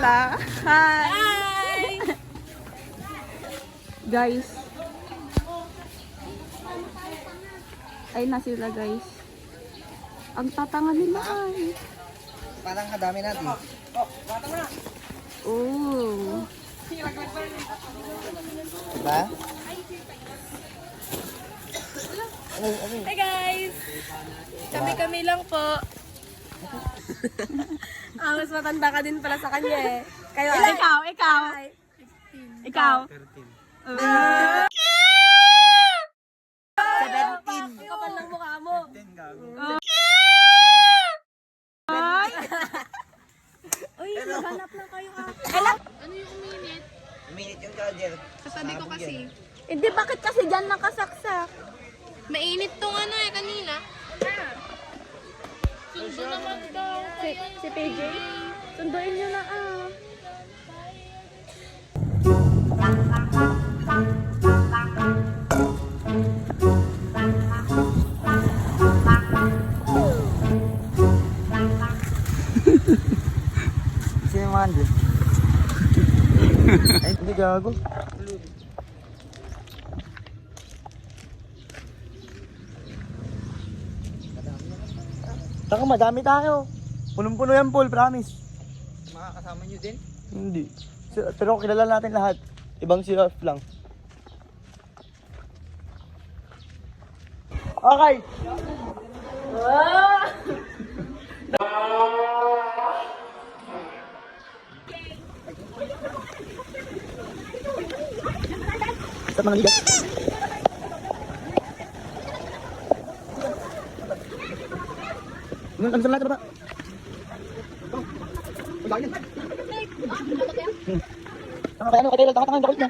sila. Hi! Guys. Ay na sila guys. Ang tatanga nila ay. Parang kadami natin. Oh. Diba? Hi guys! Kami lang po. Mas matanda ka din pala sa kanya eh. Kayo ay? Ikaw. 17. Kapal ng mukha mo. Ay. Uy, maghanap lang kayo ha. Minute yung charger. Sasabi ko kasi. Hindi, bakit kasi dyan nakasaksak? Mainit tong ano eh kanina. Sundo naman daw. Si PJ? Sunduin nyo na Sino yung mga andun? Ay, hindi gago. Taka, madami tayo. Punong-puno yan, Paul, promise. Makakasama nyo din? Hindi. Pero kilala natin lahat. Ibang sila lang. Okay. Sa mga ligas. Ano sa lahat ba? Ano kaya lang tanga-tanga bakit na?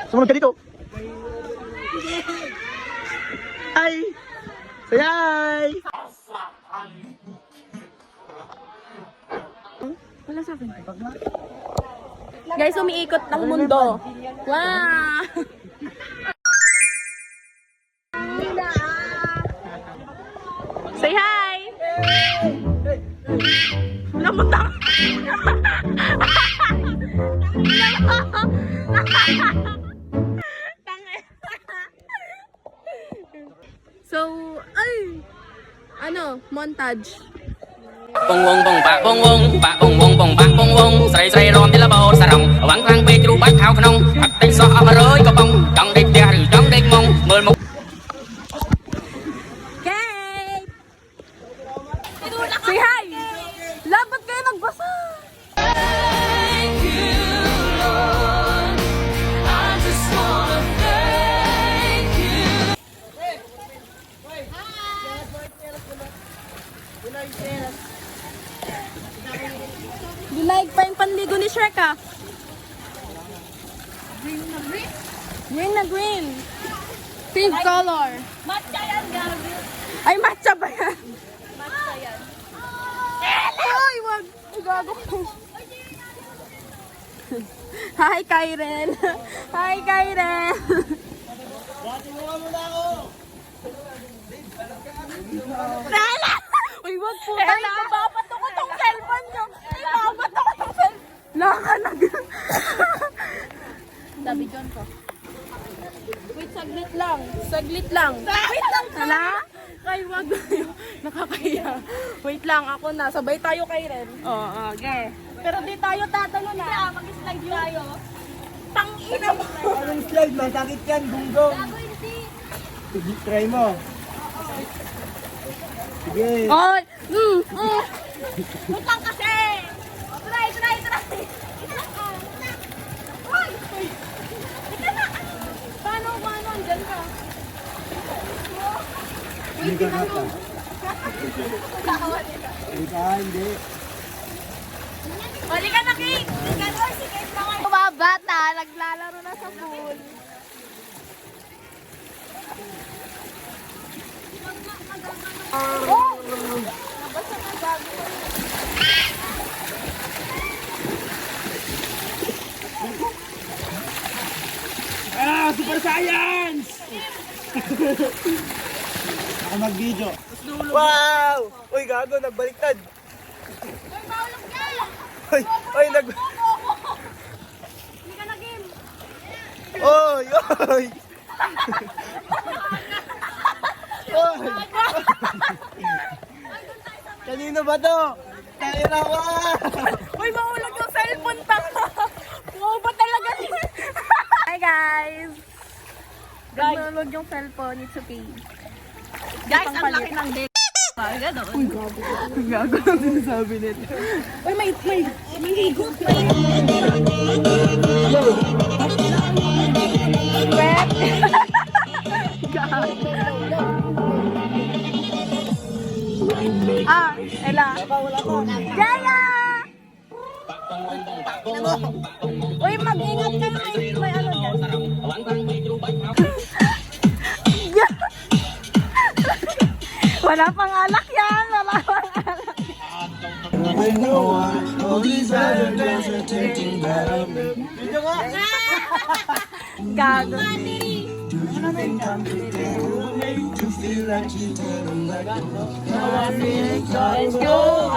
Sumunod ka dito. Ay! Sayay! Wala sa akin. Guys, umiikot ng mundo. Wow! Say hi! Namutang! So, ay! Ano? Montage. Bong bong bong ba bong bong ba bong bong bong ba bong bong sợi sợi rôm thì là bầu xà rồng vắng vang bê tru bách thao khôn hạt tay so mà rơi có bông trong đêm tia rử trong đêm mông mưa mông. Okay! Say hi! Labat kayo nagbasa! Dilaig pa yung panligo ni Shrek ah. Green na green? Green na green. Pink color. Matcha yan, gabi. Ay, matcha ba yan? Matcha yan. Ay, wag. Gago ko. Hi, Kyren. Hi, Kyren. Rala! Uy, wag po. Ay, babato ko tong cellphone nyo. Ay, babato ko tong cellphone. Nakanag. Sabi John ko. Wait, saglit lang. Saglit lang. Wait lang. Hala? Kay, wag. Nakakaya. Wait lang, ako na. Sabay tayo kay Ren. Oo, okay. Pero di tayo tatalo na. Kaya mag-slide tayo. Tangina mo. Anong slide? Masakit yan, gunggong. Gago hindi. Sige, try mo. Sige. Ay! Wait lang kasi. Try. Hoy! Ika na. Paano? Andyan ka. Hindi ka kata. Hindi. Huli ka na, King! Bata, naglalaro na sa pool. Oh! Nabasa na gago. Super Science! Ako mag-video. Wow! Uy, gago, nagbaliktad. Hoy, hoy, Hindi ka na-game. Oy, oy! Oy! Kanino ba to? Tayo na ba? Uy, mahulog yung cellphone pa. Oo ba talaga? Hi guys! Mahulog yung cellphone, it's okay. Guys, ang laki ng dick. Gano'n. Uy, gago. Gago lang sinasabi nito. Uy, may higot. Wet. Gago. Ella. Jaya! Uy, mag-ingat kayo. May ano dyan. Wala pang alak yan. Wala pang alak. Gago. Let's go.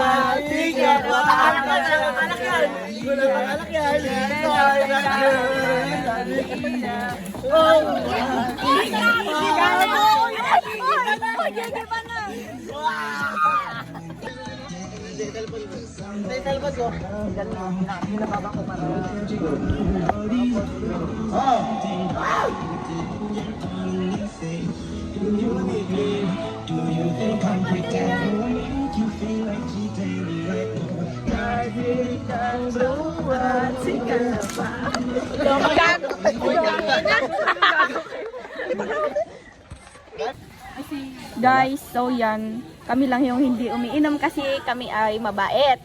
Guys, so yan. Kami lang yung hindi umiinom kasi kami ay mabait.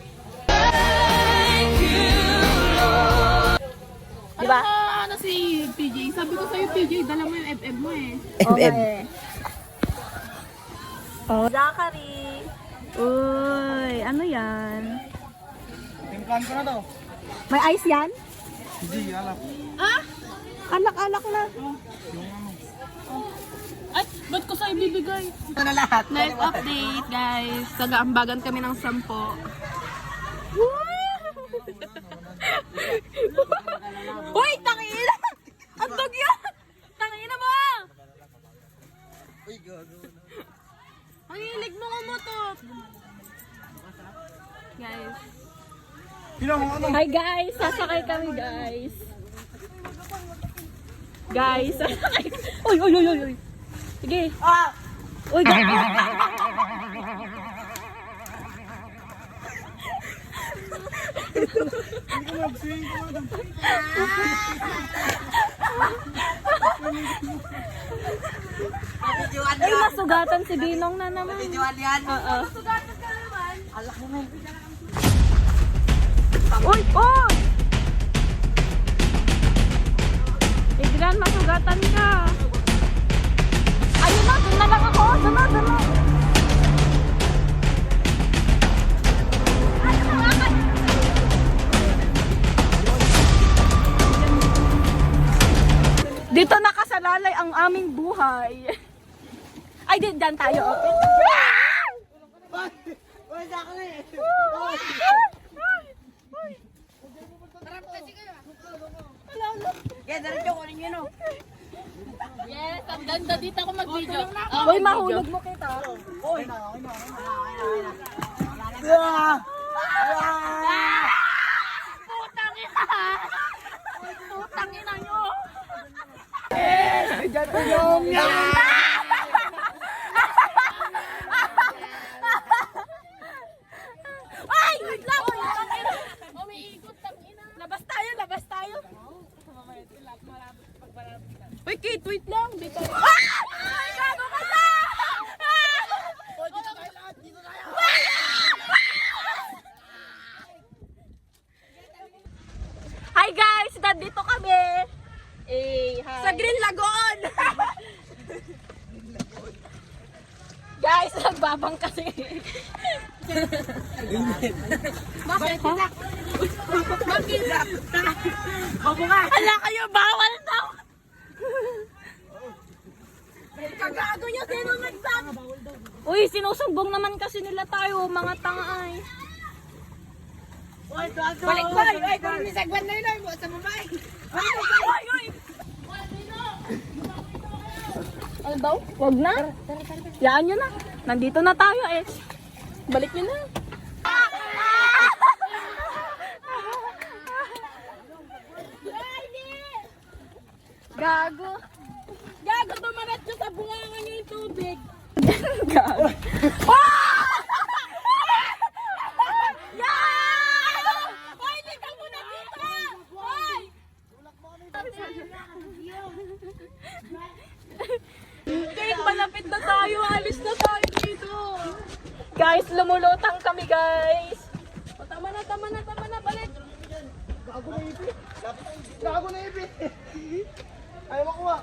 Diba? Ano si PJ? Sabi ko sa'yo PJ, dala mo yung FM mo eh. Okay. Oh, Zachary. Uy, ano yan? Timplan ko na to. May ice yan? Hindi, alak. Alak-alak na. Ay, ba't ko sa'yo bibigay? Ito na lahat. Live update guys. Taga-ambagan kami ng 10. Uy, tangina! Ang dog yan! Tangina mo! Uy, gago. Ang hilig mo umutot. Guys. Hi guys! Sasakay kami guys! Guys, sasakay. Uy, uy, uy, uy, uy! Sige! Uy, gago! Ay, masugatan si Binong na naman. Oo. Sugatan ka naman. Uy! Uy! Adrian, masugatan ka. Ayun na, dun na lang ako. Dun na, dun na. Dito nakasalalay ang aming buhay. Ay, dyan tayo. Yes, ang ganda dito ako mag-video. Uy, mahulog mo kita. Putang ina nyo. Ay, wait lang. Umiikot ang ina. Labas tayo, labas tayo. Uy, Kate, wait lang. Dito. Ay, gago ka na! Hi guys, nandito kami. Hi. Sa Green Lagoon. Guys, nagbabang kasi. Bakit? Bakit? Hala kayo, bawal daw. Kagago niya, sino nagsabi? Uy, sinusumbong naman kasi nila tayo, mga tanga ay. Balik ko! Ay, kung may sagwan na yun, ay, mo sa babae. Ano daw? Wag na. Yaan nyo na. Nandito na tayo eh. Balik nyo na. Gago. Gago, tumarat nyo sa bungangan nyo yung tubig. Gago. Hoy, dito muna dito! Hoy! Kaya malapit na tayo. Alis na tayo dito. Guys, lumulutang kami guys. O, tama na. Balik. Gago na ipit! Ayaw makuha!